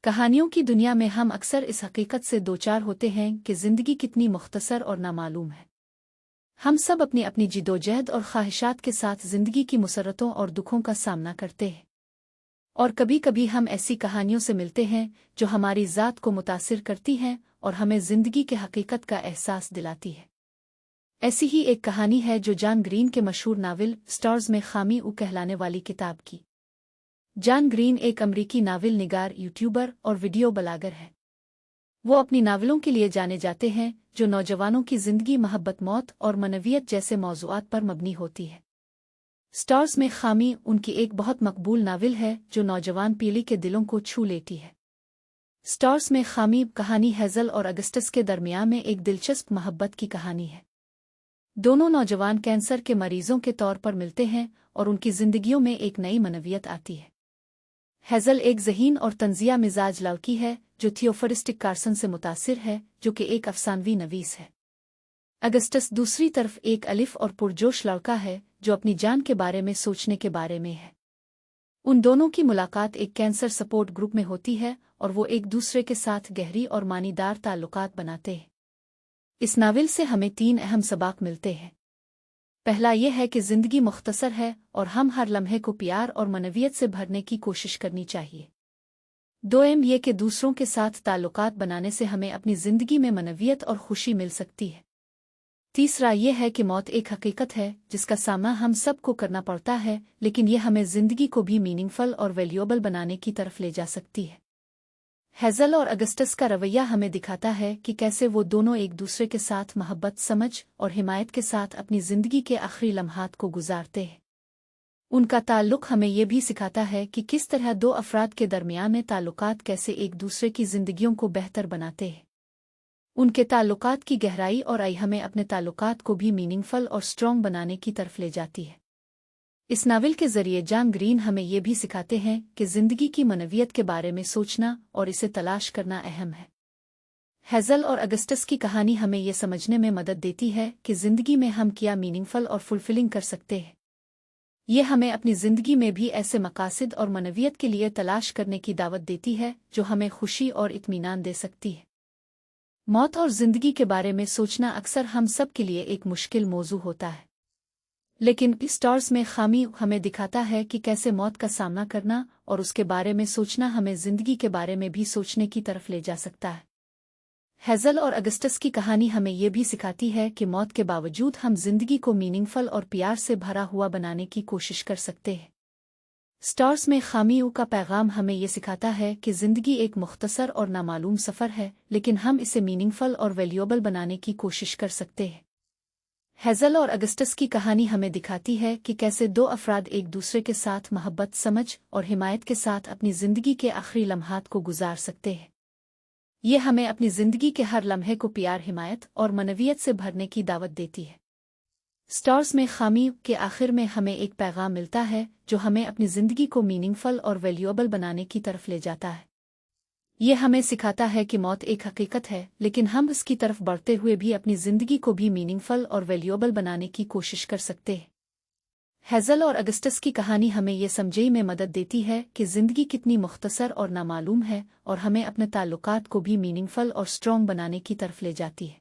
कहानियों की दुनिया में हम अक्सर इस हकीकत से दोचार होते हैं कि ज़िंदगी कितनी मुख्तसर और नामालूम है। हम सब अपनी अपनी जिदोजहद और ख्वाहिशात के साथ ज़िंदगी की मुसरतों और दुखों का सामना करते हैं, और कभी कभी हम ऐसी कहानियों से मिलते हैं जो हमारी ज़ात को मुतासिर करती हैं और हमें ज़िंदगी के हकीकत का एहसास दिलाती है। ऐसी ही एक कहानी है जो जॉन ग्रीन के मशहूर नावल स्टार्स में खामी कहलाने वाली किताब की। जॉन ग्रीन एक अमरीकी नावल निगार, यूट्यूबर और वीडियो ब्लॉगर है। वो अपनी नावलों के लिए जाने जाते हैं जो नौजवानों की ज़िंदगी, मोहब्बत, मौत और मानवियत जैसे मौज़ूआत पर मबनी होती है। स्टार्स में खामी उनकी एक बहुत मकबूल नावल है जो नौजवान पीढ़ी के दिलों को छू लेती है। स्टार्स में खामी कहानी हेज़ल और अगस्टस के दरमियान में एक दिलचस्प मोहब्बत की कहानी है। दोनों नौजवान कैंसर के मरीजों के तौर पर मिलते हैं और उनकी ज़िंदगियों में एक नई मानवियत आती है। हेज़ल एक ज़हीन और तंज़िया मिजाज लड़की है जो थियोफरिस्टिक कार्सन से मुतासिर है, जो कि एक अफसानवी नवीस है। अगस्टस दूसरी तरफ एक अलिफ और पुरजोश लड़का है जो अपनी जान के बारे में सोचने के बारे में है। उन दोनों की मुलाकात एक कैंसर सपोर्ट ग्रुप में होती है और वो एक दूसरे के साथ गहरी और मानीदार ताल्लुकात बनाते हैं। इस नावल से हमें 3 अहम सबक मिलते हैं। पहला यह है कि ज़िंदगी मुख्तसर है और हम हर लम्हे को प्यार और मानवियत से भरने की कोशिश करनी चाहिए। दोम ये कि दूसरों के साथ ताल्लुकात बनाने से हमें अपनी ज़िंदगी में मानवियत और खुशी मिल सकती है। तीसरा यह है कि मौत एक हकीकत है जिसका सामना हम सब को करना पड़ता है, लेकिन यह हमें ज़िंदगी को भी मीनिंगफुल और वैल्यूएबल बनाने की तरफ ले जा सकती है। हेज़ल और अगस्टस का रवैया हमें दिखाता है कि कैसे वो दोनों एक दूसरे के साथ मोहब्बत, समझ और हिमायत के साथ अपनी ज़िंदगी के आखिरी लम्हात को गुजारते हैं। उनका ताल्लुक़ हमें ये भी सिखाता है कि किस तरह 2 अफराद के दरमियान में ताल्लुकात कैसे एक दूसरे की ज़िंदगियों को बेहतर बनाते हैं। उनके ताल्लुकात की गहराई और आई हमें अपने ताल्लुकात को भी मीनिंगफुल और स्ट्रॉन्ग बनाने की तरफ ले जाती है। इस नावल के ज़रिए जॉन ग्रीन हमें ये भी सिखाते हैं कि ज़िंदगी की मानवियत के बारे में सोचना और इसे तलाश करना अहम है। हेज़ल और अगस्टस की कहानी हमें ये समझने में मदद देती है कि ज़िंदगी में हम क्या मीनिंगफुल और फुलफिलिंग कर सकते हैं। ये हमें अपनी ज़िंदगी में भी ऐसे मकासद और मानवियत के लिए तलाश करने की दावत देती है जो हमें खुशी और इत्मीनान दे सकती है। मौत और ज़िंदगी के बारे में सोचना अक्सर हम सब के लिए एक मुश्किल मौजू होता है, लेकिन स्टार्स में खामी हमें दिखाता है कि कैसे मौत का सामना करना और उसके बारे में सोचना हमें ज़िंदगी के बारे में भी सोचने की तरफ ले जा सकता है। हेज़ल और अगस्टस की कहानी हमें ये भी सिखाती है कि मौत के बावजूद हम ज़िंदगी को मीनिंगफुल और प्यार से भरा हुआ बनाने की कोशिश कर सकते हैं। स्टार्स में खामियों का पैगाम हमें ये सिखाता है कि ज़िंदगी एक मुख्तसर और नामालूम सफ़र है, लेकिन हम इसे मीनिंगफुल और वैल्यूएबल बनाने की कोशिश कर सकते हैं। हेज़ल और अगस्टस की कहानी हमें दिखाती है कि कैसे 2 अफराद एक दूसरे के साथ मोहब्बत, समझ और हिमायत के साथ अपनी ज़िंदगी के आखिरी लम्हात को गुजार सकते हैं। ये हमें अपनी ज़िंदगी के हर लम्हे को प्यार, हिमायत और मानवियत से भरने की दावत देती है। स्टार्स में खामी के आखिर में हमें एक पैगाम मिलता है जो हमें अपनी ज़िंदगी को मीनिंगफुल और वैल्यूएबल बनाने की तरफ ले जाता है। ये हमें सिखाता है कि मौत एक हकीकत है, लेकिन हम इसकी तरफ बढ़ते हुए भी अपनी ज़िंदगी को भी मीनिंगफुल और वैल्यूएबल बनाने की कोशिश कर सकते हैं। हेज़ल और अगस्टस की कहानी हमें ये समझने में मदद देती है कि ज़िंदगी कितनी मुख्तसर और नामालूम है और हमें अपने ताल्लुकात को भी मीनिंगफुल और स्ट्रॉन्ग बनाने की तरफ ले जाती है।